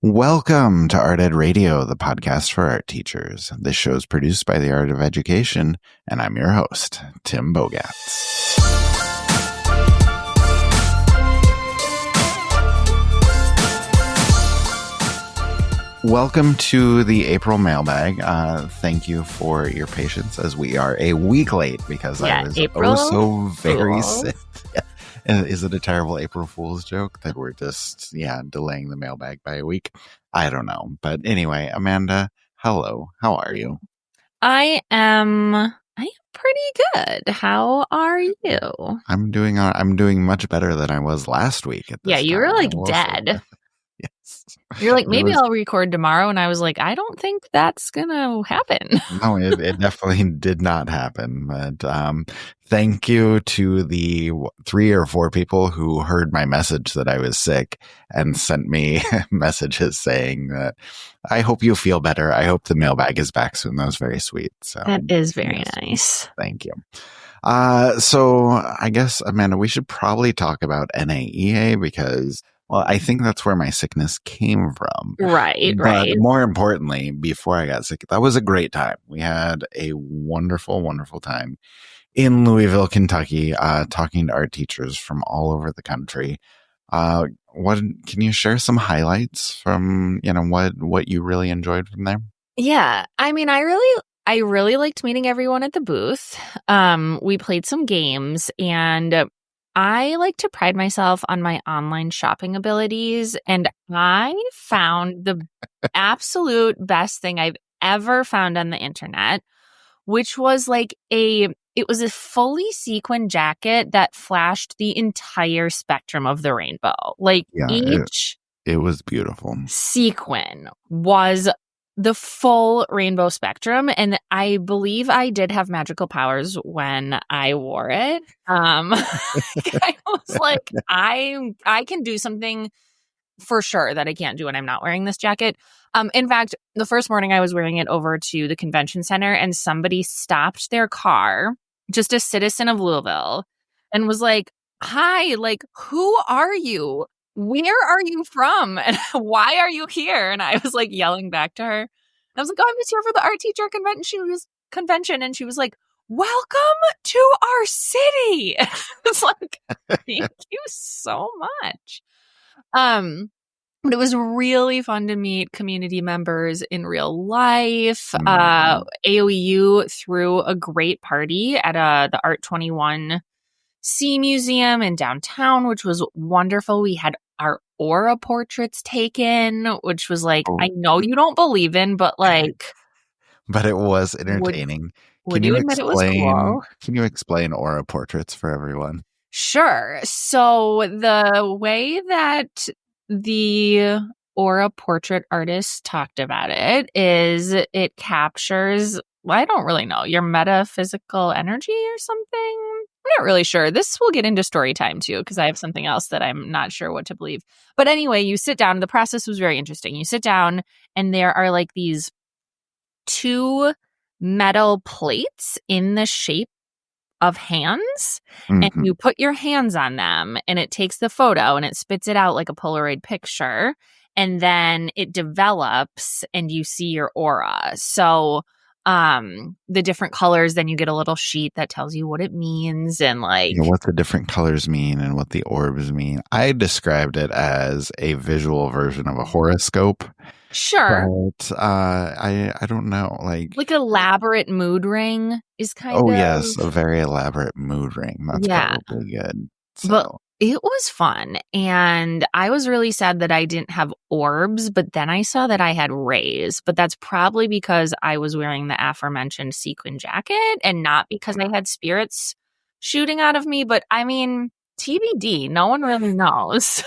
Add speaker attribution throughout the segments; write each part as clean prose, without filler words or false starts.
Speaker 1: Welcome to Art Ed Radio, the podcast for art teachers. This show is produced by the Art of Education, and I'm your host, Tim Bogatz. Welcome to the April Mailbag. Thank you for your patience as we are a week late because I was so very sick. Is it a terrible April Fool's joke that we're just, delaying the mailbag by a week? I don't know. But anyway, Amanda, hello. How are you?
Speaker 2: I am pretty good. How are you?
Speaker 1: I'm doing much better than I was last week at this time.
Speaker 2: You were like dead.
Speaker 1: Yes.
Speaker 2: You're like, maybe I'll record tomorrow. And I was like, I don't think that's going to happen.
Speaker 1: No, it definitely did not happen. But thank you to the 3 or 4 people who heard my message that I was sick and sent me messages saying that I hope you feel better. I hope the mailbag is back soon. That was very sweet. So
Speaker 2: that is very nice.
Speaker 1: Thank you. So I guess, Amanda, we should probably talk about NAEA because, well, I think that's where my sickness came from.
Speaker 2: Right.
Speaker 1: But more importantly, before I got sick, that was a great time. We had a wonderful, wonderful time in Louisville, Kentucky, talking to art teachers from all over the country. Can you share some highlights from, what you really enjoyed from there?
Speaker 2: Yeah. I mean, I really liked meeting everyone at the booth. We played some games, and I like to pride myself on my online shopping abilities, and I found the absolute best thing I've ever found on the internet, which was it was a fully sequined jacket that flashed the entire spectrum of the rainbow.
Speaker 1: It was beautiful.
Speaker 2: Sequin was the full rainbow spectrum, and I believe I did have magical powers when I wore it. I was like, I can do something for sure that I can't do when I'm not wearing this jacket. In fact, the first morning I was wearing it over to the convention center, and somebody stopped their car, just a citizen of Louisville, and was like, "Hi, who are you? Where are you from? And why are you here?" And I was like yelling back to her. I was like, "Oh, I'm just here for the art teacher convention." And she was like, "Welcome to our city." It's like, thank you so much. But it was really fun to meet community members in real life. AOEU threw a great party at the Art 21 Sea Museum in downtown, which was wonderful. We had our aura portraits taken, which was I know you don't believe in, but
Speaker 1: but it was entertaining.
Speaker 2: Would you admit it was cool?
Speaker 1: Can you explain aura portraits for everyone?
Speaker 2: Sure. So the way that the aura portrait artist talked about it is it captures, I don't really know, your metaphysical energy or something. I'm not really sure. This will get into story time too, because I have something else that I'm not sure what to believe. But anyway, you sit down. The process was very interesting. You sit down, and there are these 2 metal plates in the shape of hands, and you put your hands on them, and it takes the photo and it spits it out like a Polaroid picture, and then it develops and you see your aura. So the different colors, then you get a little sheet that tells you what it means and
Speaker 1: what the different colors mean and what the orbs mean. I described it as a visual version of a horoscope.
Speaker 2: Sure.
Speaker 1: But I don't know.
Speaker 2: Elaborate mood ring is kind of.
Speaker 1: Oh, yes. A very elaborate mood ring. That's probably good. So.
Speaker 2: But it was fun. And I was really sad that I didn't have orbs, but then I saw that I had rays. But that's probably because I was wearing the aforementioned sequin jacket and not because I had spirits shooting out of me. But I mean, TBD, no one really knows.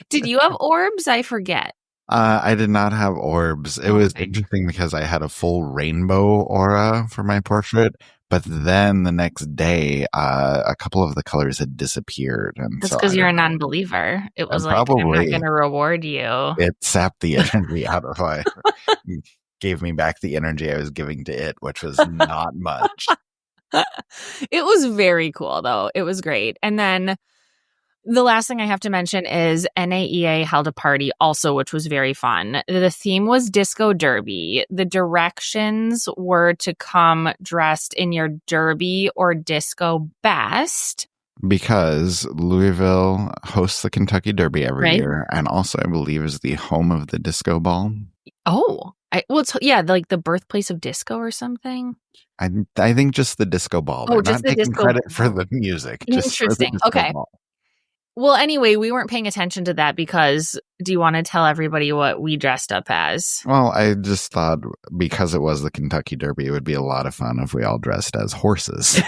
Speaker 2: Did you have orbs? I forget.
Speaker 1: I did not have orbs. It was interesting because I had a full rainbow aura for my portrait, but then the next day, a couple of the colors had disappeared. And
Speaker 2: that's because you're a non-believer. It was I'm not going to reward you.
Speaker 1: It sapped the energy out of it. Gave me back the energy I was giving to it, which was not much.
Speaker 2: It was very cool, though. It was great. And then The last thing I have to mention is NAEA held a party also, which was very fun. The theme was Disco Derby. The directions were to come dressed in your derby or disco best.
Speaker 1: Because Louisville hosts the Kentucky Derby every year, and also I believe is the home of the disco ball.
Speaker 2: Oh, it's like the birthplace of disco or something.
Speaker 1: I think just the disco ball.
Speaker 2: They're just not taking
Speaker 1: credit for the music.
Speaker 2: Interesting. Okay. Ball. Well, anyway, we weren't paying attention to that because do you want to tell everybody what we dressed up as?
Speaker 1: Well, I just thought because it was the Kentucky Derby, it would be a lot of fun if we all dressed as horses.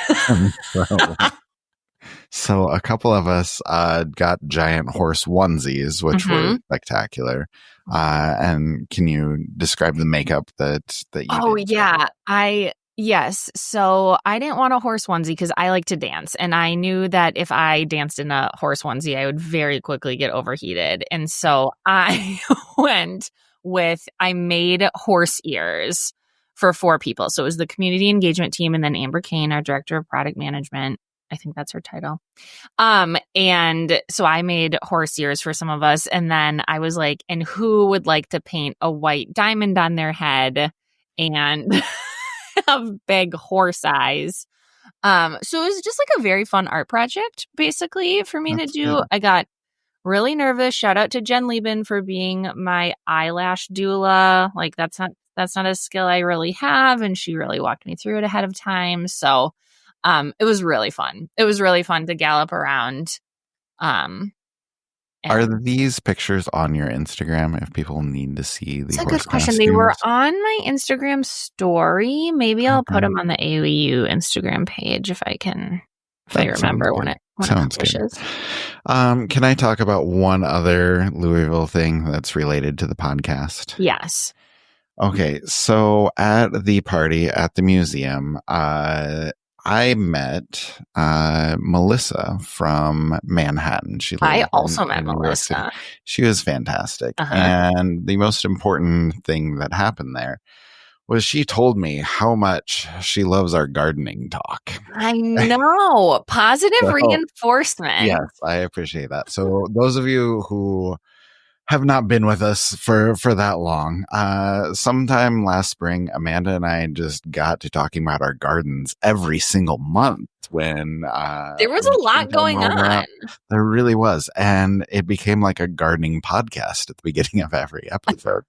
Speaker 1: So a couple of us got giant horse onesies, which were spectacular. And can you describe the makeup that you did?
Speaker 2: Oh, yeah. Yes. So I didn't want a horse onesie because I like to dance. And I knew that if I danced in a horse onesie, I would very quickly get overheated. And so I I made horse ears for 4 people. So it was the community engagement team and then Amber Kane, our director of product management. I think that's her title. And so I made horse ears for some of us. And then I was like, and who would like to paint a white diamond on their head and have big horse eyes? So it was just like a very fun art project, basically, for me to do. Good. I got really nervous. Shout out to Jen Lieben for being my eyelash doula. Like that's not a skill I really have. And she really walked me through it ahead of time. So it was really fun. It was really fun to gallop around.
Speaker 1: Are these pictures on your Instagram if people need to see the horse costumes? That's a good question.
Speaker 2: They were on my Instagram story. Maybe I'll put them on the AOU Instagram page if I remember when it publishes.
Speaker 1: Can I talk about one other Louisville thing that's related to the podcast?
Speaker 2: Yes.
Speaker 1: Okay, so at the party at the museum, I met Melissa from Manhattan.
Speaker 2: I also met Melissa.
Speaker 1: She was fantastic. And the most important thing that happened there was she told me how much she loves our gardening talk.
Speaker 2: I know. Positive reinforcement.
Speaker 1: Yes, I appreciate that. So those of you who have not been with us for that long. Sometime last spring, Amanda and I just got to talking about our gardens every single month when
Speaker 2: there was a lot going on.
Speaker 1: There really was. And it became like a gardening podcast at the beginning of every episode.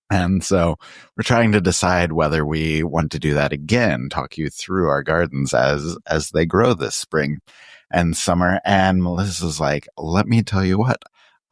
Speaker 1: And so we're trying to decide whether we want to do that again, talk you through our gardens as they grow this spring and summer. And Melissa's like, let me tell you what.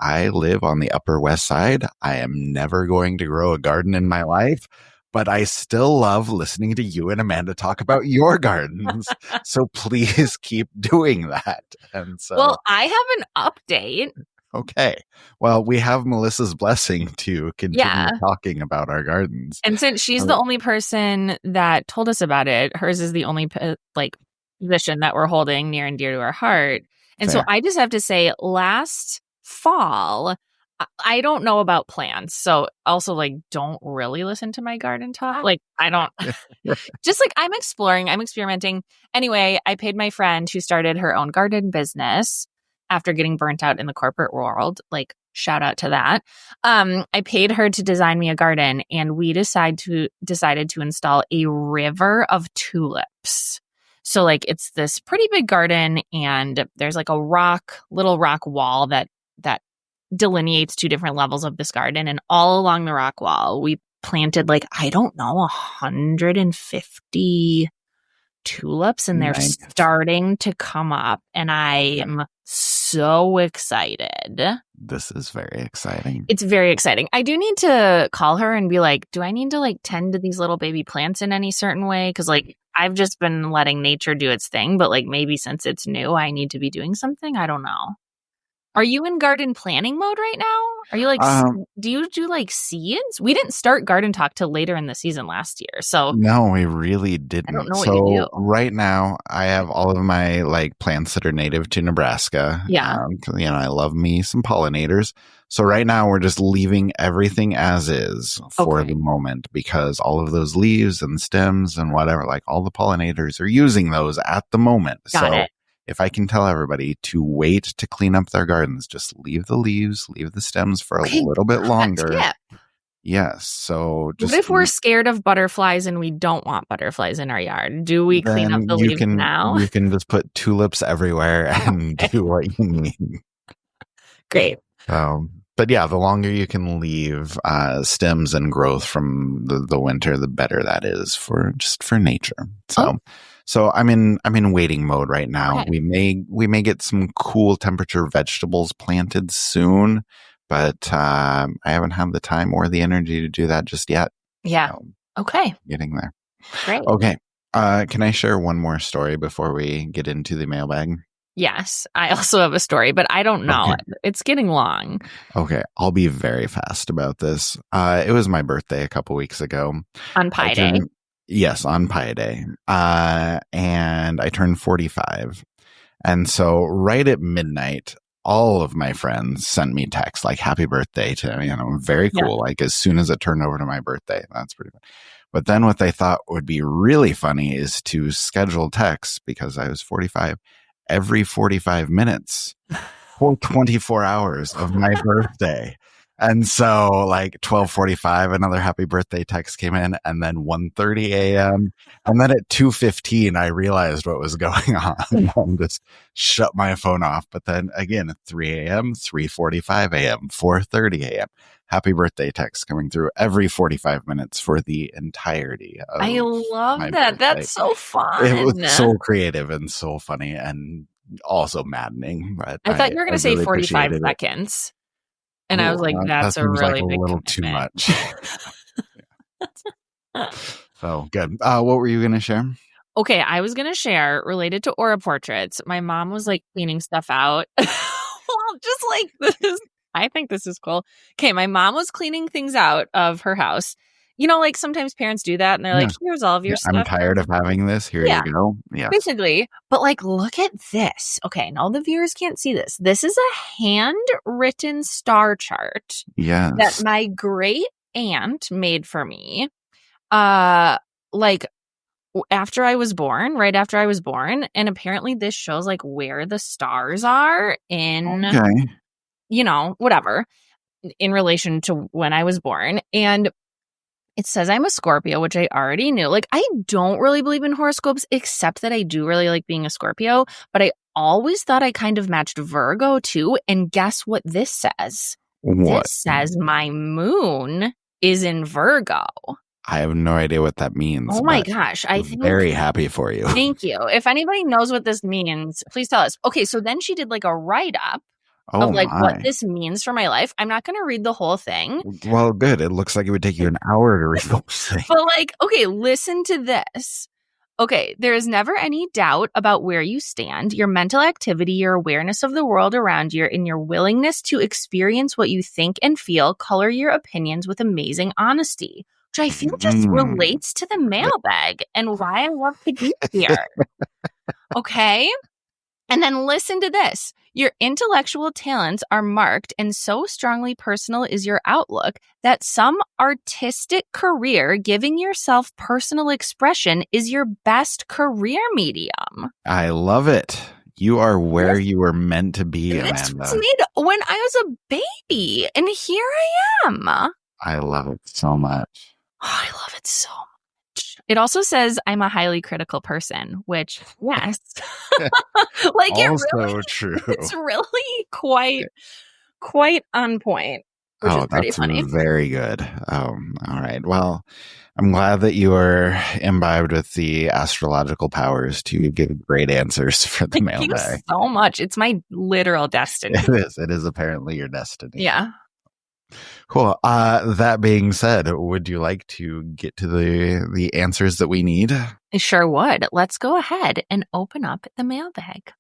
Speaker 1: I live on the Upper West Side. I am never going to grow a garden in my life, but I still love listening to you and Amanda talk about your gardens. So please keep doing that. And so,
Speaker 2: well, I have an update.
Speaker 1: Okay. Well, we have Melissa's blessing to continue talking about our gardens.
Speaker 2: And since she's the only person that told us about it, hers is the only position that we're holding near and dear to our heart. And so I just have to say, last fall, I don't know about plants, so also don't really listen to my garden talk. I don't just I'm experimenting. Anyway, I paid my friend who started her own garden business after getting burnt out in the corporate world. Shout out to that. I paid her to design me a garden, and we decided to install a river of tulips. So it's this pretty big garden, and there's a little rock wall that delineates 2 different levels of this garden. And all along the rock wall, we planted 150 tulips, and they're starting to come up. And I am so excited.
Speaker 1: This is very exciting.
Speaker 2: It's very exciting. I do need to call her and be like, do I need to tend to these little baby plants in any certain way? Because I've just been letting nature do its thing, but maybe since it's new, I need to be doing something. I don't know. Are you in garden planning mode right now? Are you do you do seeds? We didn't start Garden Talk till later in the season last year. So
Speaker 1: no, we really didn't.
Speaker 2: I don't know what you do.
Speaker 1: Right now I have all of my plants that are native to Nebraska.
Speaker 2: Yeah.
Speaker 1: I love me some pollinators. So right now we're just leaving everything as is for the moment, because all of those leaves and stems and whatever, all the pollinators are using those at the moment.
Speaker 2: Got it.
Speaker 1: if I can tell everybody to wait to clean up their gardens, just leave the leaves, leave the stems for a little bit longer.
Speaker 2: Yeah.
Speaker 1: Yes. So
Speaker 2: just what if we're scared of butterflies and we don't want butterflies in our yard? Do we clean up the leaves now?
Speaker 1: You can just put tulips everywhere and do what you need.
Speaker 2: Great.
Speaker 1: But yeah, the longer you can leave stems and growth from the winter, the better that is for nature. So I'm in waiting mode right now. Okay. We may get some cool temperature vegetables planted soon, but I haven't had the time or the energy to do that just yet.
Speaker 2: Yeah. Okay.
Speaker 1: Getting there.
Speaker 2: Great.
Speaker 1: Okay. Can I share one more story before we get into the mailbag?
Speaker 2: Yes. I also have a story, but I don't know. Okay. It's getting long.
Speaker 1: Okay. I'll be very fast about this. It was my birthday a couple weeks ago.
Speaker 2: On Pi Day.
Speaker 1: Yes, on Pi Day. And I turned 45. And so right at midnight, all of my friends sent me texts like happy birthday to me. Very cool. Yeah. Like as soon as it turned over to my birthday. That's pretty fun. But then what they thought would be really funny is to schedule texts, because I was 45, every 45 minutes for 24 hours of my birthday. And so like 12:45, another happy birthday text came in, and then 1:30 a.m. And then at 2:15, I realized what was going on and just shut my phone off. But then again, at 3 a.m., 3:45 a.m., 4:30 a.m., happy birthday text coming through every 45 minutes for the entirety of
Speaker 2: I love that. Birthday. That's so fun.
Speaker 1: It was so creative and so funny and also maddening. But
Speaker 2: I thought you were going to say 45 seconds. And I was like, that's a really big
Speaker 1: little too much. So good. What were you going to share?
Speaker 2: Okay, I was going to share related to aura portraits. My mom was like cleaning stuff out. Well, just like this. I think this is cool. Okay, my mom was cleaning things out of her house. Like sometimes parents do that and they're like, here's all of your stuff.
Speaker 1: I'm tired of having this. Here you go. Yeah.
Speaker 2: Basically. But like, look at this. Okay, now the viewers can't see this. This is a handwritten star chart.
Speaker 1: Yes.
Speaker 2: That my great aunt made for me. Like after I was born, right after I was born. And apparently this shows like where the stars are in, whatever, in relation to when I was born. And it says I'm a Scorpio, which I already knew. Like, I don't really believe in horoscopes, except that I do really like being a Scorpio. But I always thought I kind of matched Virgo, too. And guess what this says?
Speaker 1: What?
Speaker 2: This says my moon is in Virgo.
Speaker 1: I have no idea what that means.
Speaker 2: Oh, my gosh. I'm
Speaker 1: very happy for you.
Speaker 2: Thank you. If anybody knows what this means, please tell us. Okay, so then she did like a write-up. Of like what this means for my life. I'm not going to read the whole thing.
Speaker 1: Well, good. It looks like it would take you an hour to read the whole thing.
Speaker 2: But like, okay, listen to this. Okay, there is never any doubt about where you stand, your mental activity, your awareness of the world around you, and your willingness to experience what you think and feel color your opinions with amazing honesty, which I feel just relates to the mailbag and why I love to be here. Okay? And then listen to this. Your intellectual talents are marked, and so strongly personal is your outlook that some artistic career giving yourself personal expression is your best career medium.
Speaker 1: I love it. You are where you were meant to be, Amanda.
Speaker 2: This was made when I was a baby, and here I am.
Speaker 1: I love it so much.
Speaker 2: Oh, I love it so much. It also says I'm a highly critical person, which, yes. Like
Speaker 1: also
Speaker 2: it really,
Speaker 1: true.
Speaker 2: It's really quite on point, which is pretty funny.
Speaker 1: Very good. All right. Well, I'm glad that you are imbibed with the astrological powers to give great answers for the mailbag.
Speaker 2: Thank you so much. It's my literal destiny.
Speaker 1: It is. It is apparently your destiny.
Speaker 2: Yeah.
Speaker 1: Cool. That being said, would you like to get to the answers that we need?
Speaker 2: I sure would. Let's go ahead and open up the mailbag.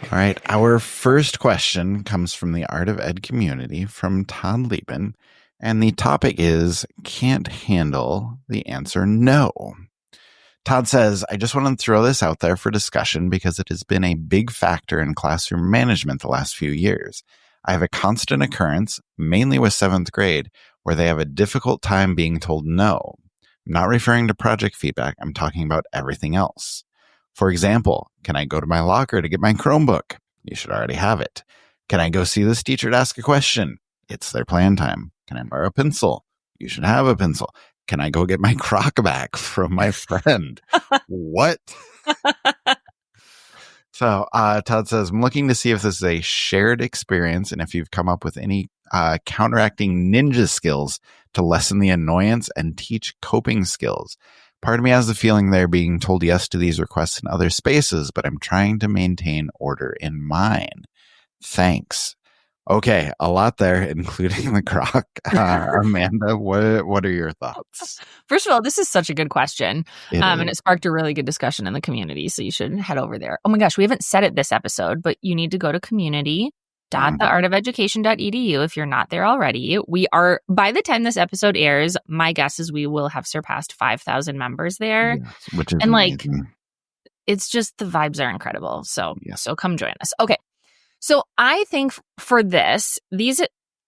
Speaker 1: All right. Our first question comes from the Art of Ed community from Todd Lieben, and the topic is can't handle the answer no. Todd says, I just want to throw this out there for discussion because it has been a big factor in classroom management the last few years. I have a constant occurrence, mainly with 7th grade, where they have a difficult time being told no. Not referring to project feedback. I'm talking about everything else. For example, can I go to my locker to get my Chromebook? You should already have it. Can I go see this teacher to ask a question? It's their plan time. Can I borrow a pencil? You should have a pencil. Can I go get my Croc back from my friend? What? So Todd says, I'm looking to see if this is a shared experience and if you've come up with any counteracting ninja skills to lessen the annoyance and teach coping skills. Part of me has the feeling they're being told yes to these requests in other spaces, but I'm trying to maintain order in mine. Thanks. Okay, a lot there, including the Croc. Amanda, what are your thoughts?
Speaker 2: First of all, this is such a good question. And it sparked a really good discussion in the community, so you should head over there. Oh my gosh, we haven't said it this episode, but you need to go to community.theartofeducation.edu if you're not there already. We are, by the time this episode airs, my guess is we will have surpassed 5,000 members there.
Speaker 1: Yes, which is amazing.
Speaker 2: It's just the vibes are incredible. So come join us. Okay. So I think for this, these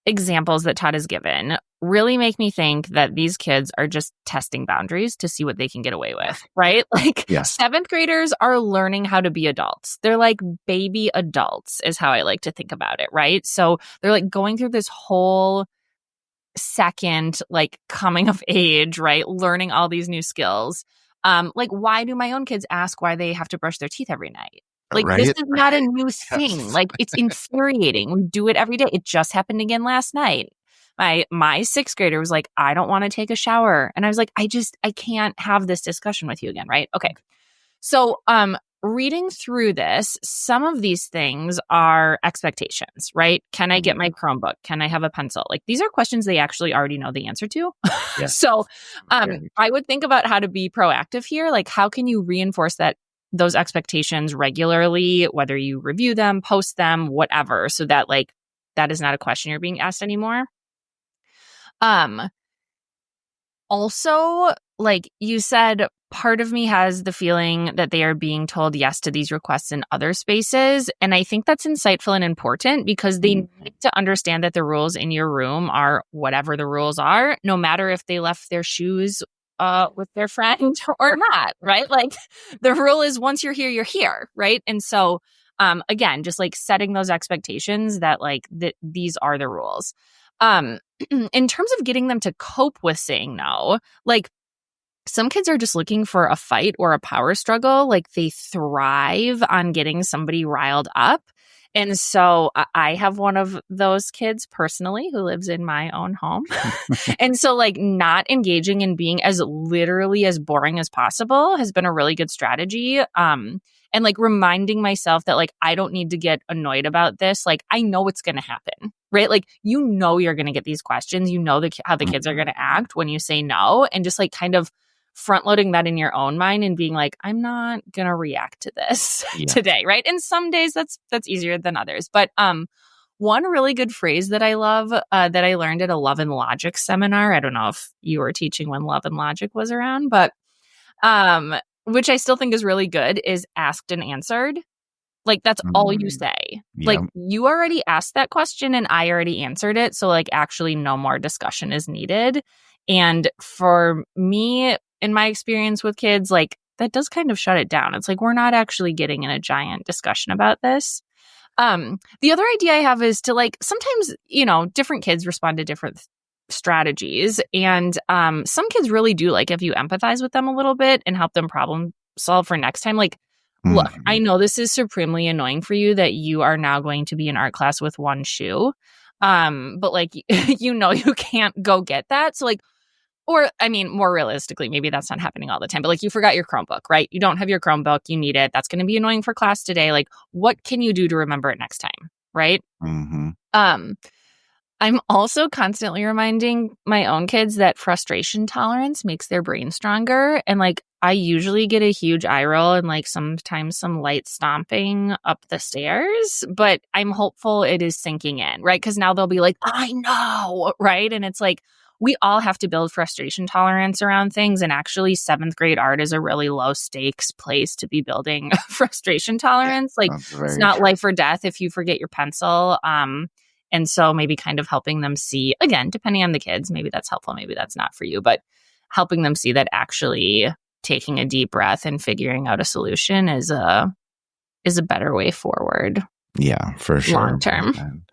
Speaker 2: examples that Todd has given really make me think that these kids are just testing boundaries to see what they can get away with, right? Like seventh graders are learning how to be adults. They're like baby adults is how I like to think about it, right? So they're like going through this whole second, like coming of age, right? Learning all these new skills. Like why do my own kids ask why they have to brush their teeth every night? Like, this is not a new thing. Like, it's infuriating. We do it every day. It just happened again last night. My sixth grader was like, I don't want to take a shower. And I was like, I can't have this discussion with you again, right? Okay. So, reading through this, some of these things are expectations, right? Can I get my Chromebook? Can I have a pencil? Like, these are questions they actually already know the answer to. So, I would think about how to be proactive here. Like, how can you reinforce those expectations regularly, whether you review them, post them, whatever, so that like that is not a question you're being asked anymore. Also, like you said, part of me has the feeling that they are being told yes to these requests in other spaces. And I think that's insightful and important because they need to understand that the rules in your room are whatever the rules are, no matter if they left their shoes with their friend or not, right? Like the rule is once you're here, right? And so, again, just like setting those expectations that like these are the rules. In terms of getting them to cope with saying no, like some kids are just looking for a fight or a power struggle. Like they thrive on getting somebody riled up. And so I have one of those kids personally who lives in my own home. And so like not engaging in being as literally as boring as possible has been a really good strategy. And like reminding myself that like, I don't need to get annoyed about this. Like, I know it's going to happen, right? Like, you know, you're going to get these questions, you know, how the kids are going to act when you say no, and just like kind of front loading that in your own mind and being like, I'm not going to react to this today. Right. And some days that's easier than others. But, one really good phrase that I love, that I learned at a Love and Logic seminar. I don't know if you were teaching when Love and Logic was around, but, which I still think is really good, is asked and answered. Like, that's all you say. Like, you already asked that question and I already answered it. So, like, actually no more discussion is needed. And for me, in my experience with kids, like, that does kind of shut it down. It's like, we're not actually getting in a giant discussion about this. The other idea I have is to, like, sometimes, you know, different kids respond to different strategies. And some kids really do, like, if you empathize with them a little bit and help them problem solve for next time, like, look, I know this is supremely annoying for you that you are now going to be in art class with one shoe. But like, you know, you can't go get that. So like, or I mean, more realistically, maybe that's not happening all the time, but like you forgot your Chromebook, right? You don't have your Chromebook, you need it. That's going to be annoying for class today. Like, what can you do to remember it next time? Right. I'm also constantly reminding my own kids that frustration tolerance makes their brain stronger. And like, I usually get a huge eye roll and like sometimes some light stomping up the stairs, but I'm hopeful it is sinking in, right? Because now they'll be like, I know, right? And it's like, we all have to build frustration tolerance around things. And actually, seventh grade art is a really low stakes place to be building frustration tolerance. Like, it's not life or death if you forget your pencil. And so maybe kind of helping them see, again, depending on the kids, maybe that's helpful, maybe that's not for you. But helping them see that actually taking a deep breath and figuring out a solution is a better way forward.
Speaker 1: Yeah, for sure.
Speaker 2: Long term.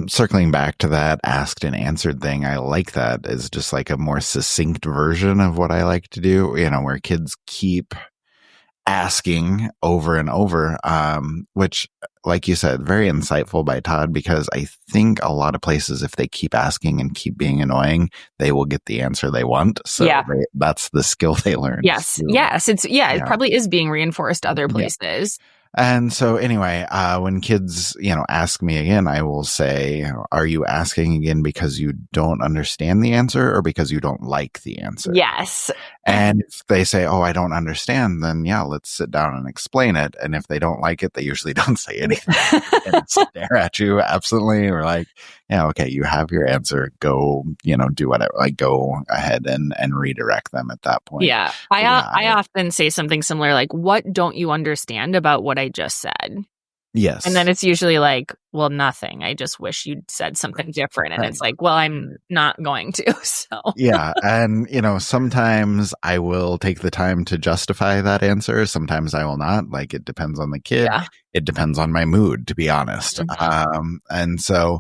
Speaker 1: Circling back to that asked and answered thing, I like that as just like a more succinct version of what I like to do, where kids keep asking over and over, which, like you said, very insightful by Todd, because I think a lot of places, if they keep asking and keep being annoying, they will get the answer they want. So that's the skill they learn.
Speaker 2: Yes. Yes. It probably is being reinforced other places.
Speaker 1: And so anyway, when kids, ask me again, I will say, are you asking again because you don't understand the answer or because you don't like the answer?
Speaker 2: Yes.
Speaker 1: And if they say, oh, I don't understand, then let's sit down and explain it. And if they don't like it, they usually don't say anything and stare at you absently, or like, okay, you have your answer. Go, do whatever. Like, go ahead and redirect them at that point.
Speaker 2: Yeah. I often say something similar, like, what don't you understand about what I just said?
Speaker 1: Yes.
Speaker 2: And then it's usually like, well, nothing. I just wish you'd said something different. And it's like, well, I'm not going to. So
Speaker 1: yeah. And, sometimes I will take the time to justify that answer. Sometimes I will not. Like, it depends on the kid.
Speaker 2: Yeah.
Speaker 1: It depends on my mood, to be honest.
Speaker 2: Mm-hmm.
Speaker 1: And so,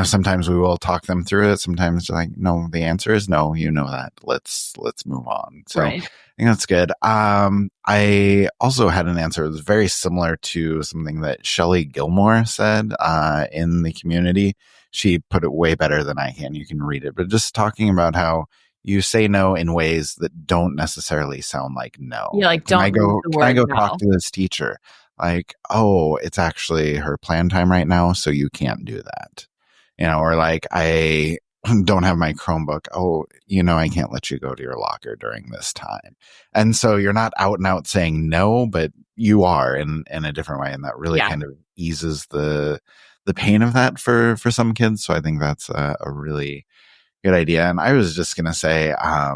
Speaker 1: sometimes we will talk them through it. Sometimes like, no, the answer is no, that. Let's move on. So
Speaker 2: right.
Speaker 1: I think that's good. I also had an answer that was very similar to something that Shelley Gilmore said, in the community. She put it way better than I can. You can read it, but just talking about how you say no in ways that don't necessarily sound like no.
Speaker 2: Yeah, like, don't
Speaker 1: can I go talk to this teacher? Like, oh, it's actually her plan time right now, so you can't do that. Or like, I don't have my Chromebook. Oh, I can't let you go to your locker during this time. And so you're not out and out saying no, but you are in a different way. And that really kind of eases the pain of that for some kids. So I think that's a really good idea. And I was just going to say, a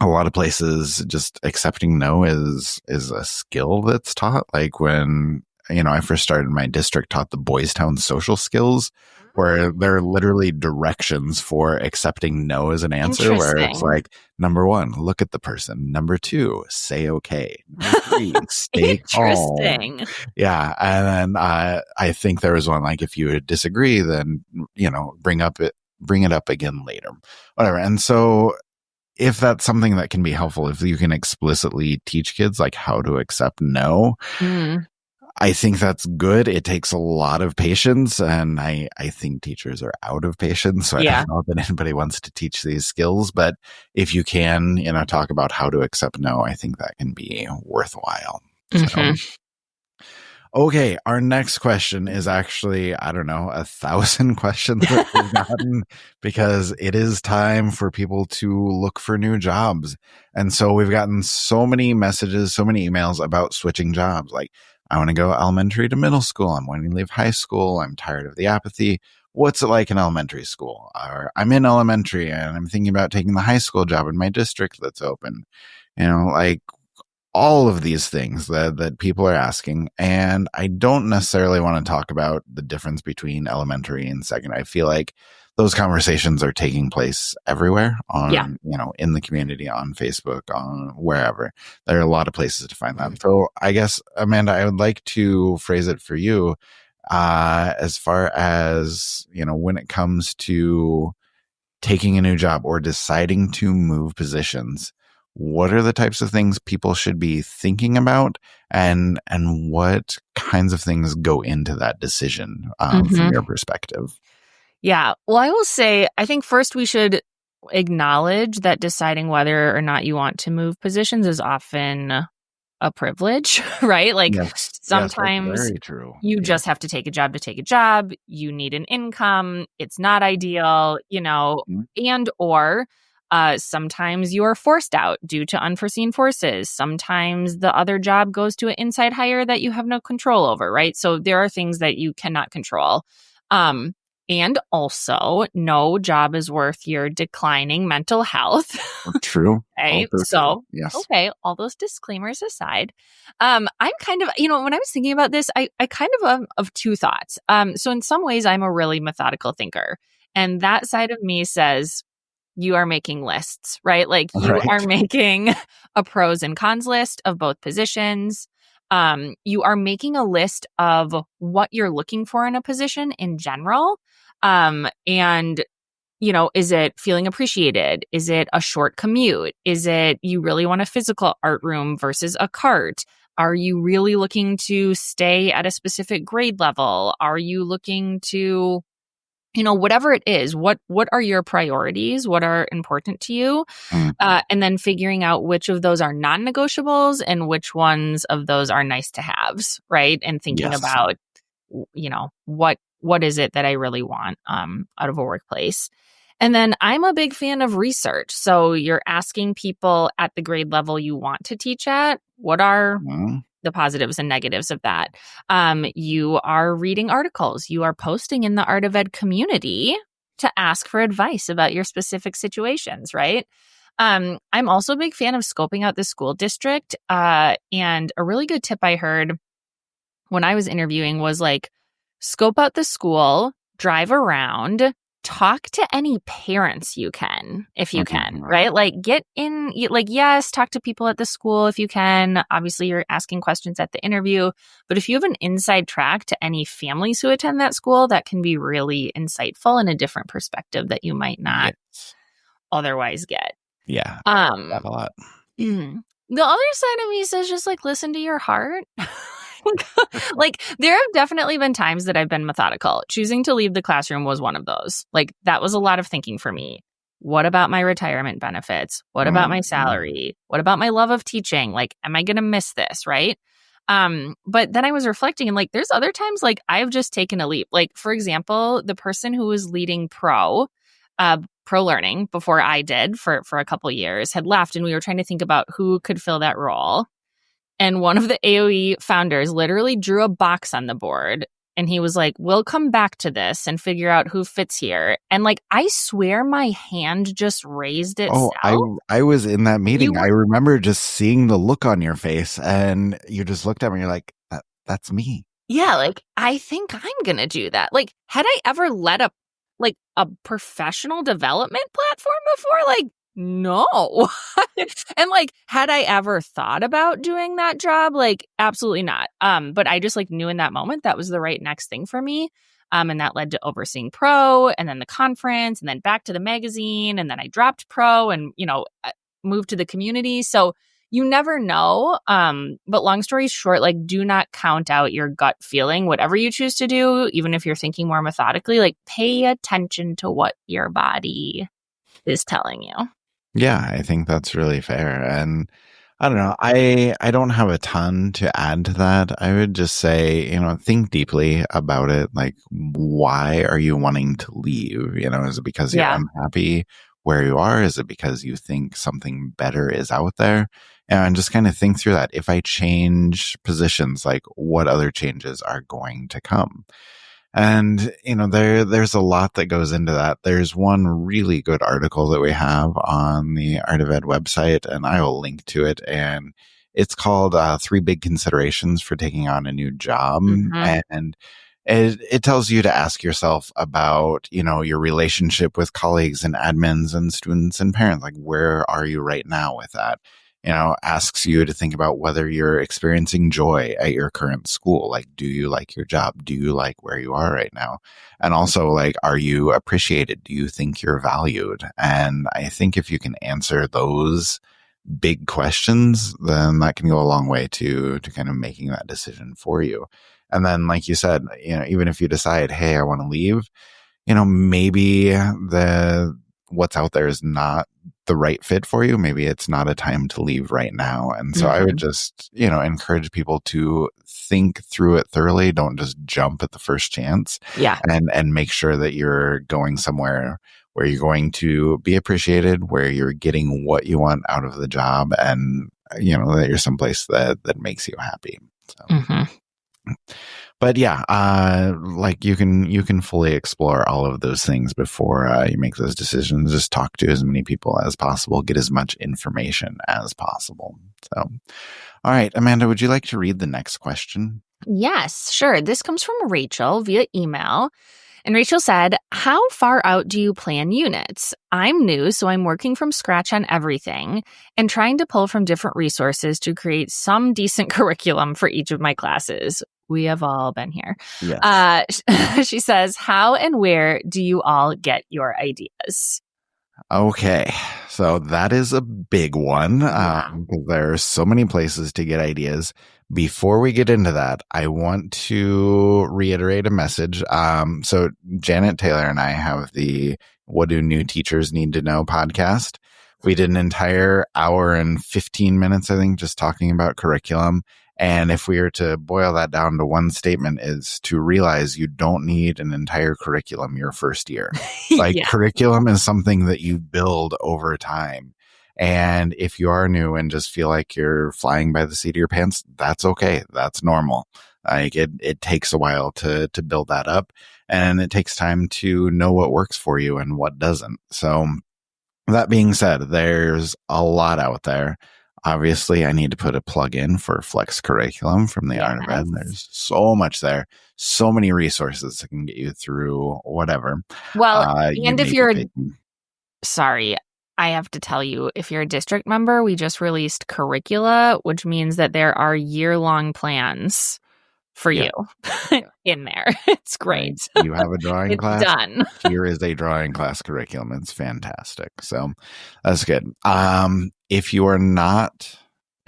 Speaker 1: lot of places just accepting no is a skill that's taught. Like when, I first started my district, taught the Boys Town social skills, where there are literally directions for accepting no as an answer, where it's like, number 1, look at the person. Number 2, say okay. Number 3, stay calm. Yeah. And then I think there was one, like, if you disagree, then, bring it up again later, whatever. And so if that's something that can be helpful, if you can explicitly teach kids like how to accept no, I think that's good. It takes a lot of patience, and I think teachers are out of patience. So I don't know that anybody wants to teach these skills, but if you can, talk about how to accept no, I think that can be worthwhile.
Speaker 2: Mm-hmm.
Speaker 1: So, okay, our next question is actually, I don't know, 1,000 questions that we've gotten, because it is time for people to look for new jobs. And so we've gotten so many messages, so many emails about switching jobs. Like, I want to go elementary to middle school. I'm wanting to leave high school. I'm tired of the apathy. What's it like in elementary school? Or I'm in elementary and I'm thinking about taking the high school job in my district that's open. Like, all of these things that people are asking. And I don't necessarily want to talk about the difference between elementary and secondary. I feel like those conversations are taking place everywhere on, in the community, on Facebook, on wherever. There are a lot of places to find that. So I guess, Amanda, I would like to phrase it for you, as far as, when it comes to taking a new job or deciding to move positions, what are the types of things people should be thinking about, and what kinds of things go into that decision from your perspective?
Speaker 2: Yeah. Well, I will say, I think first we should acknowledge that deciding whether or not you want to move positions is often a privilege, right? Like, sometimes
Speaker 1: very true.
Speaker 2: You just have to take a job to take a job. You need an income. It's not ideal, and or sometimes you are forced out due to unforeseen forces. Sometimes the other job goes to an inside hire that you have no control over, right? So there are things that you cannot control. And also, no job is worth your declining mental health.
Speaker 1: True.
Speaker 2: Right? So, yes. Okay, all those disclaimers aside, I'm kind of, when I was thinking about this, I kind of am of two thoughts. So in some ways, I'm a really methodical thinker. And that side of me says, you are making lists, right? Like you are making a pros and cons list of both positions. You are making a list of what you're looking for in a position in general. And is it feeling appreciated? Is it a short commute? Is it you really want a physical art room versus a cart? Are you really looking to stay at a specific grade level? Are you looking to, whatever it is, what are your priorities? What are important to you? And then figuring out which of those are non-negotiables and which ones of those are nice to haves, right? And thinking about, what is it that I really want out of a workplace? And then I'm a big fan of research. So you're asking people at the grade level you want to teach at, what are the positives and negatives of that? You are reading articles. You are posting in the Art of Ed community to ask for advice about your specific situations, right? I'm also a big fan of scoping out the school district. And a really good tip I heard when I was interviewing was like, scope out the school, drive around, talk to any parents you can, if you can, right? Like get in, like, yes, talk to people at the school if you can. Obviously, you're asking questions at the interview. But if you have an inside track to any families who attend that school, that can be really insightful and a different perspective that you might not otherwise get.
Speaker 1: Yeah. That a lot.
Speaker 2: The other side of me says just like listen to your heart. Like there have definitely been times that I've been methodical. Choosing to leave the classroom was one of those. Like that was a lot of thinking for me. What about my retirement benefits? What about my salary? What about my love of teaching? Like, am I going to miss this? Right. But then I was reflecting and like, there's other times like I've just taken a leap. Like, for example, the person who was leading pro learning before I did for a couple of years had left and we were trying to think about who could fill that role. And one of the AOE founders literally drew a box on the board and he was like, we'll come back to this and figure out who fits here. And like, I swear my hand just raised itself.
Speaker 1: Oh, I was in that meeting. I remember just seeing the look on your face and you just looked at me and you're like, that's me.
Speaker 2: Yeah. Like, I think I'm going to do that. Like, had I ever led a professional development platform before? Like, no. And like, had I ever thought about doing that job? Like, absolutely not. But I just like knew in that moment that was the right next thing for me. And that led to overseeing pro and then the conference and then back to the magazine. And then I dropped pro and, moved to the community. So you never know. But long story short, like, do not count out your gut feeling, whatever you choose to do, even if you're thinking more methodically, like pay attention to what your body is telling you.
Speaker 1: Yeah, I think that's really fair. And I don't know, I don't have a ton to add to that. I would just say, think deeply about it. Like, why are you wanting to leave? Is it because you're unhappy where you are? Is it because you think something better is out there? And just kind of think through that. If I change positions, like what other changes are going to come? And, there's a lot that goes into that. There's one really good article that we have on the Art of Ed website, and I will link to it. And it's called 3 Big Considerations for Taking on a New Job. And it tells you to ask yourself about, your relationship with colleagues and admins and students and parents. Like, where are you right now with that? Asks you to think about whether you're experiencing joy at your current school. Like, do you like your job? Do you like where you are right now? And also, like, are you appreciated? Do you think you're valued? And I think if you can answer those big questions, then that can go a long way to kind of making that decision for you. And then, like you said, even if you decide, hey, I want to leave, maybe what's out there is not the right fit for you. Maybe it's not a time to leave right now. And so I would just, encourage people to think through it thoroughly. Don't just jump at the first chance.
Speaker 2: Yeah.
Speaker 1: And make sure that you're going somewhere where you're going to be appreciated, where you're getting what you want out of the job, and, that you're someplace that makes you happy. So. But yeah, like you can fully explore all of those things before you make those decisions. Just talk to as many people as possible, get as much information as possible. So, all right, Amanda, would you like to read the next question?
Speaker 2: Yes, sure. This comes from Rachel via email. And Rachel said, how far out do you plan units? I'm new, so I'm working from scratch on everything and trying to pull from different resources to create some decent curriculum for each of my classes. We have all been here.
Speaker 1: Yes.
Speaker 2: She says, how and where do you all get your ideas?
Speaker 1: Okay, so that is a big one. Because there are so many places to get ideas. Before we get into that, I want to reiterate a message. So Janet Taylor and I have the What Do New Teachers Need to Know podcast. We did an entire hour and 15 minutes, I think, just talking about curriculum. And if we were to boil that down to one statement, is to realize you don't need an entire curriculum your first year. Like curriculum is something that you build over time. And if you are new and just feel like you're flying by the seat of your pants, that's okay. That's normal. Like it takes a while to build that up, and it takes time to know what works for you and what doesn't. So that being said, there's a lot out there. Obviously, I need to put a plug in for Flex Curriculum from the Art of Ed. There's so much there, so many resources that can get you through whatever.
Speaker 2: Well, and if you're, sorry, I have to tell you, if you're a district member, we just released curricula, which means that there are year-long plans for you in there. It's great.
Speaker 1: Right. You have a drawing class?
Speaker 2: Done.
Speaker 1: Here is a drawing class curriculum. It's fantastic. So that's good. If you are not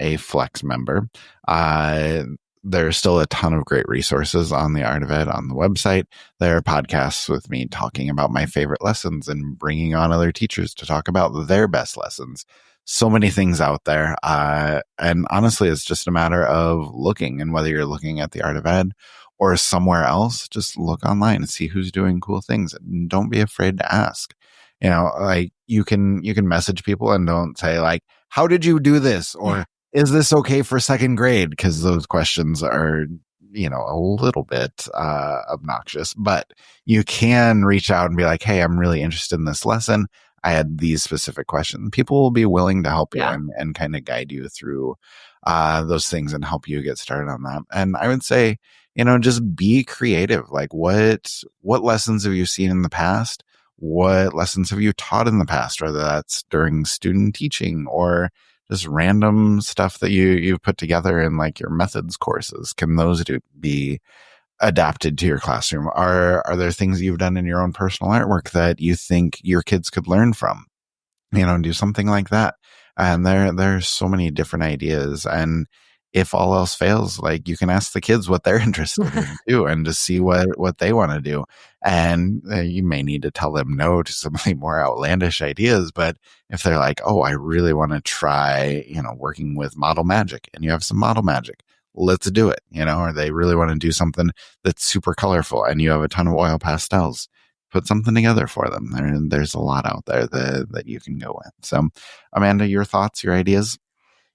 Speaker 1: a Flex member, there's still a ton of great resources on the Art of Ed on the website. There are podcasts with me talking about my favorite lessons and bringing on other teachers to talk about their best lessons. So many things out there. And honestly, it's just a matter of looking, and whether you're looking at the Art of Ed or somewhere else, just look online and see who's doing cool things. And don't be afraid to ask. You know, like you can message people and don't say like, how did you do this? Or is this okay for second grade? Because those questions are, you know, a little bit obnoxious, but you can reach out and be like, hey, I'm really interested in this lesson. I had these specific questions. People will be willing to help you and kind of guide you through those things and help you get started on that. And I would say, you know, just be creative. Like what lessons have you seen in the past? What lessons have you taught in the past? Whether that's during student teaching or just random stuff that you've put together in like your methods courses. Can those be adapted to your classroom? Are there things you've done in your own personal artwork that you think your kids could learn from? You know, do something like that. And there's so many different ideas. And if all else fails, like you can ask the kids what they're interested in too, and just see what they want to do. And you may need to tell them no to some of the more outlandish ideas. But if they're like, oh, I really want to try, you know, working with model magic, and you have some model magic, let's do it, you know, or they really want to do something that's super colorful and you have a ton of oil pastels, put something together for them. There's a lot out there that you can go with. So Amanda, your thoughts, your ideas?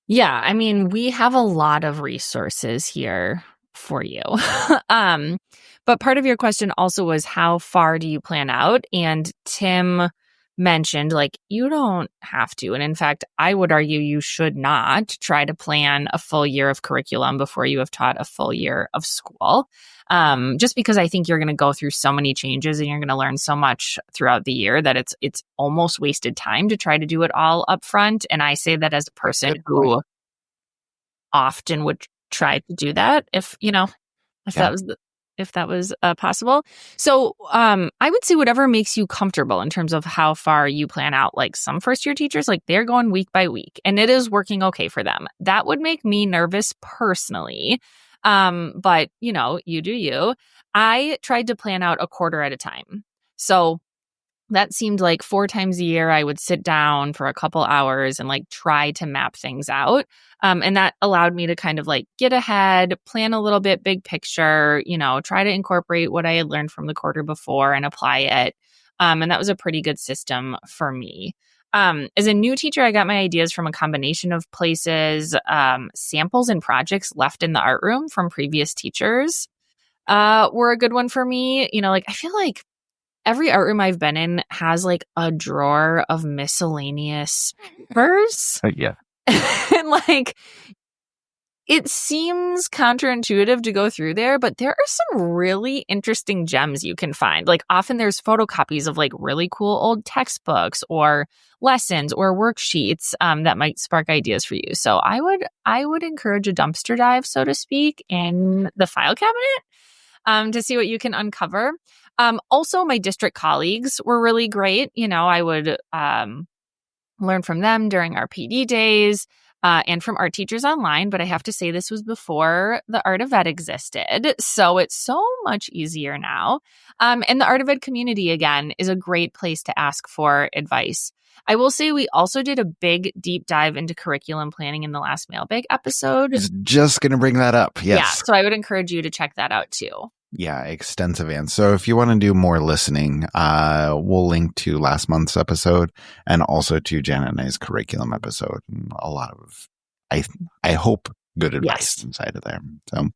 Speaker 2: Yeah, I mean, we have a lot of resources here for you. But part of your question also was, how far do you plan out? And Tim mentioned, like, you don't have to. And in fact, I would argue you should not try to plan a full year of curriculum before you have taught a full year of school. Just because I think you're going to go through so many changes and you're going to learn so much throughout the year that it's almost wasted time to try to do it all up front. And I say that as a person who often would try to do that if that was possible. So I would say whatever makes you comfortable in terms of how far you plan out. Like some first year teachers, like they're going week by week and it is working okay for them. That would make me nervous personally. But you know, you do you. I tried to plan out a quarter at a time. So that seemed like 4 times a year I would sit down for a couple hours and like try to map things out. And that allowed me to kind of like get ahead, plan a little bit big picture, you know, try to incorporate what I had learned from the quarter before and apply it. And that was a pretty good system for me. As a new teacher, I got my ideas from a combination of places, samples and projects left in the art room from previous teachers were a good one for me. You know, like I feel like every art room I've been in has like a drawer of miscellaneous papers.
Speaker 1: Yeah.
Speaker 2: And like it seems counterintuitive to go through there, but there are some really interesting gems you can find. Like often there's photocopies of like really cool old textbooks or lessons or worksheets that might spark ideas for you. So I would encourage a dumpster dive, so to speak, in the file cabinet to see what you can uncover. Also, my district colleagues were really great. You know, I would learn from them during our PD days. And from art teachers online, but I have to say this was before the Art of Ed existed, so it's so much easier now. And the Art of Ed community, again, is a great place to ask for advice. I will say we also did a big deep dive into curriculum planning in the last Mailbag episode.
Speaker 1: I was just going to bring that up, yes.
Speaker 2: Yeah, so I would encourage you to check that out too.
Speaker 1: Yeah, extensive answer. So if you want to do more listening, we'll link to last month's episode and also to Janet and I's curriculum episode. A lot of, I hope, good advice inside of there. So, all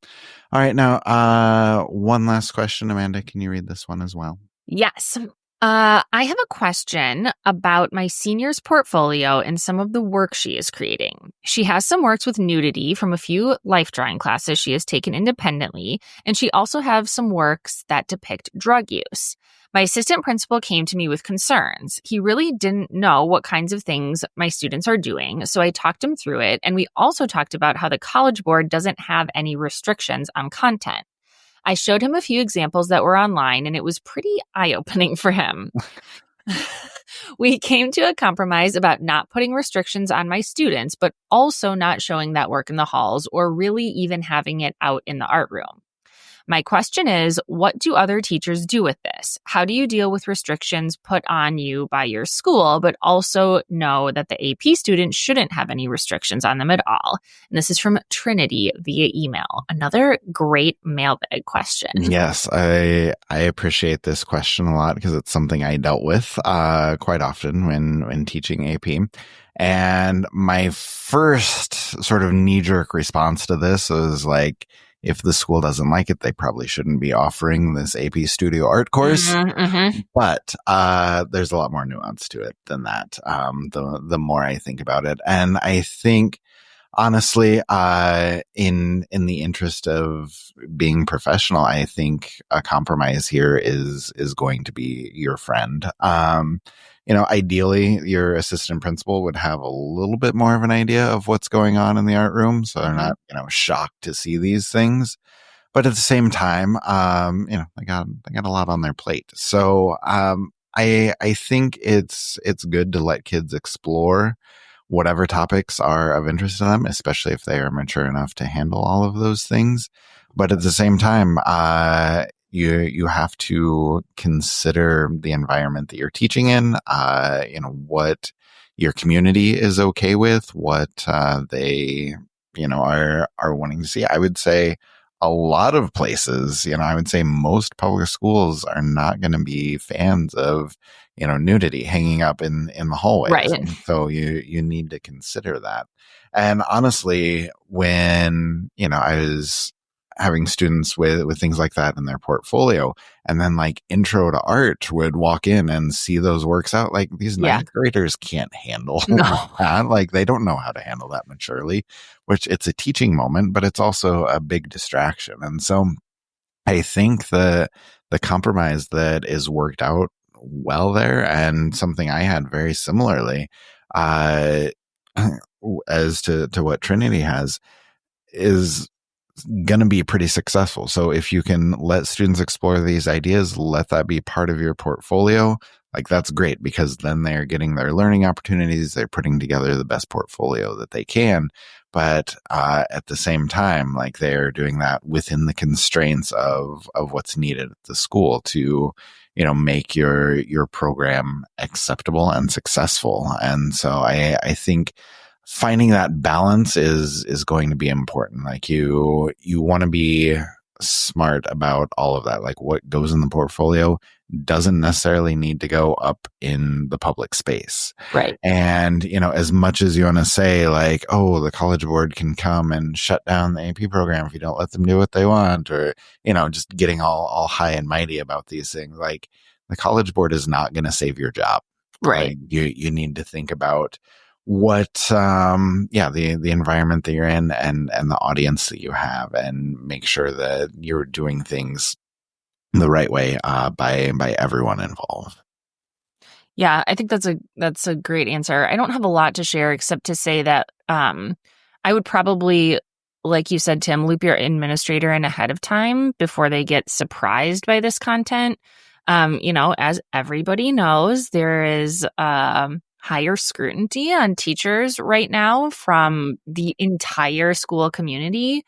Speaker 1: right. Now, one last question. Amanda, can you read this one as well?
Speaker 2: Yes. I have a question about my senior's portfolio and some of the work she is creating. She has some works with nudity from a few life drawing classes she has taken independently, and she also has some works that depict drug use. My assistant principal came to me with concerns. He really didn't know what kinds of things my students are doing, so I talked him through it, and we also talked about how the College Board doesn't have any restrictions on content. I showed him a few examples that were online, and it was pretty eye-opening for him. We came to a compromise about not putting restrictions on my students, but also not showing that work in the halls or really even having it out in the art room. My question is, what do other teachers do with this? How do you deal with restrictions put on you by your school, but also know that the AP student shouldn't have any restrictions on them at all? And this is from Trinity via email. Another great Mailbag question.
Speaker 1: Yes, I appreciate this question a lot because it's something I dealt with quite often when teaching AP. And my first sort of knee-jerk response to this was like, if the school doesn't like it, they probably shouldn't be offering this AP Studio Art course. Mm-hmm. But there's a lot more nuance to it than that, the more I think about it. And I think, honestly, in the interest of being professional, I think a compromise here is going to be your friend. Ideally, your assistant principal would have a little bit more of an idea of what's going on in the art room, so they're not, shocked to see these things. But at the same time, they got a lot on their plate. So I think it's good to let kids explore whatever topics are of interest to them, especially if they are mature enough to handle all of those things. But at the same time, you have to consider the environment that you're teaching in, what your community is okay with, what they, are wanting to see. I would say a lot of places, I would say most public schools are not going to be fans of, nudity hanging up in the hallways.
Speaker 2: Right.
Speaker 1: So you need to consider that. And honestly, when, I was having students with things like that in their portfolio, and then like intro to art would walk in and see those works out, like these ninth graders can't handle that. Like they don't know how to handle that maturely, which it's a teaching moment, but it's also a big distraction. And so I think the compromise that is worked out well there, and something I had very similarly as to what Trinity has, is going to be pretty successful. So if you can let students explore these ideas, let that be part of your portfolio, like that's great, because then they're getting their learning opportunities. They're putting together the best portfolio that they can. But at the same time, like they're doing that within the constraints of what's needed at the school to, make your program acceptable and successful. And so I think finding that balance is going to be important. Like you want to be smart about all of that. Like what goes in the portfolio doesn't necessarily need to go up in the public space.
Speaker 2: Right.
Speaker 1: And, as much as you want to say like, oh, the College Board can come and shut down the AP program if you don't let them do what they want, or, just getting all high and mighty about these things. Like the College Board is not going to save your job.
Speaker 2: Right.
Speaker 1: Like, you need to think about what, the environment that you're in and the audience that you have, and make sure that you're doing things the right way by everyone involved.
Speaker 2: Yeah, I think that's a great answer. I don't have a lot to share except to say that I would probably, like you said, Tim, loop your administrator in ahead of time before they get surprised by this content. As everybody knows, there is higher scrutiny on teachers right now from the entire school community.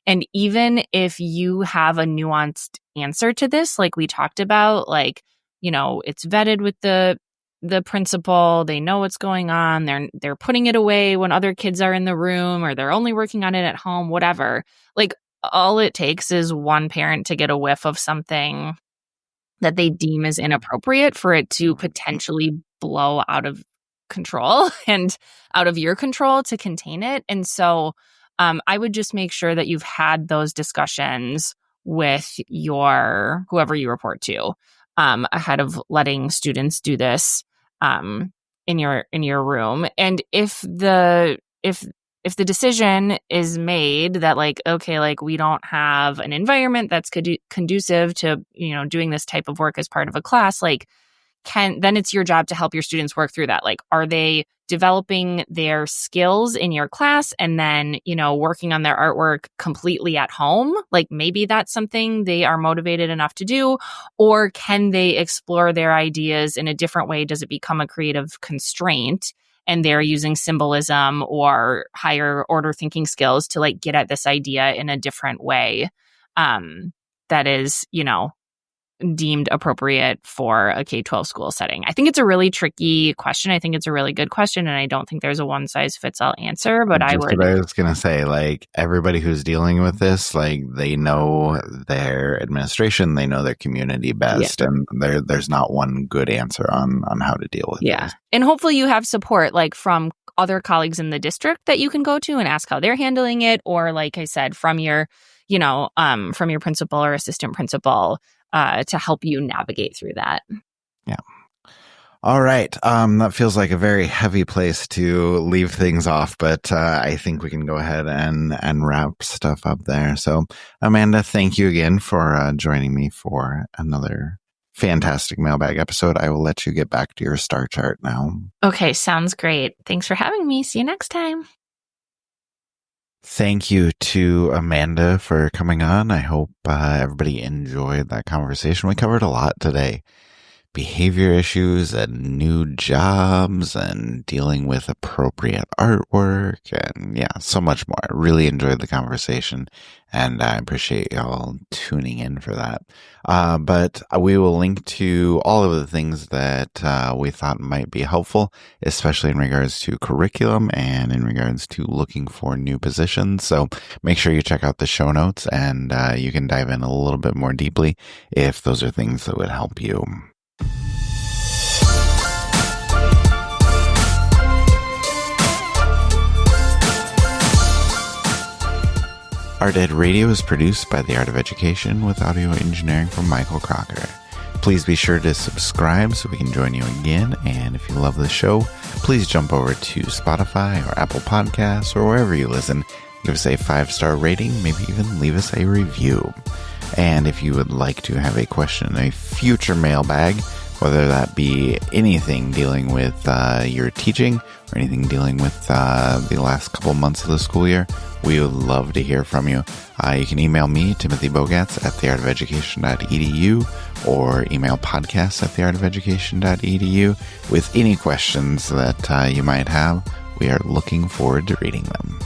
Speaker 2: And even if you have a nuanced answer to this, like we talked about, like, it's vetted with the principal, they know what's going on, they're putting it away when other kids are in the room, or they're only working on it at home, whatever. Like, all it takes is one parent to get a whiff of something that they deem as inappropriate for it to potentially blow out of control and out of your control to contain it. And so I would just make sure that you've had those discussions with whoever you report to ahead of letting students do this in your room. And if the decision is made that, like, okay, like, we don't have an environment that's conducive to, doing this type of work as part of a class, like, then it's your job to help your students work through that. Like, are they developing their skills in your class and then, working on their artwork completely at home? Like, maybe that's something they are motivated enough to do, or can they explore their ideas in a different way? Does it become a creative constraint and they're using symbolism or higher order thinking skills to, like, get at this idea in a different way that is, deemed appropriate for a K-12 school setting? I think it's a really tricky question. I think it's a really good question, and I don't think there's a one-size-fits-all answer, but I
Speaker 1: was going to say, like, everybody who's dealing with this, like, they know their administration, they know their community best, and there's not one good answer on how to deal with this.
Speaker 2: And hopefully you have support, like, from other colleagues in the district that you can go to and ask how they're handling it, or, like I said, from your principal or assistant principal to help you navigate through that.
Speaker 1: Yeah. All right. That feels like a very heavy place to leave things off, but I think we can go ahead and wrap stuff up there. So, Amanda, thank you again for joining me for another fantastic mailbag episode. I will let you get back to your star chart now.
Speaker 2: Okay, sounds great. Thanks for having me. See you next time.
Speaker 1: Thank you to Amanda for coming on. I hope everybody enjoyed that conversation. We covered a lot today. Behavior issues and new jobs and dealing with appropriate artwork and so much more. I really enjoyed the conversation, and I appreciate y'all tuning in for that. But we will link to all of the things that we thought might be helpful, especially in regards to curriculum and in regards to looking for new positions. So make sure you check out the show notes, and you can dive in a little bit more deeply if those are things that would help you. Art Ed Radio is produced by The Art of Education with audio engineering from Michael Crocker. Please be sure to subscribe so we can join you again. And if you love the show, please jump over to Spotify or Apple Podcasts or wherever you listen. Give us a 5-star rating, maybe even leave us a review. And if you would like to have a question in a future mailbag, whether that be anything dealing with your teaching or anything dealing with the last couple months of the school year, we would love to hear from you. You can email me, Timothy Bogatz, at theartofeducation.edu, or email podcasts at theartofeducation.edu with any questions that you might have. We are looking forward to reading them.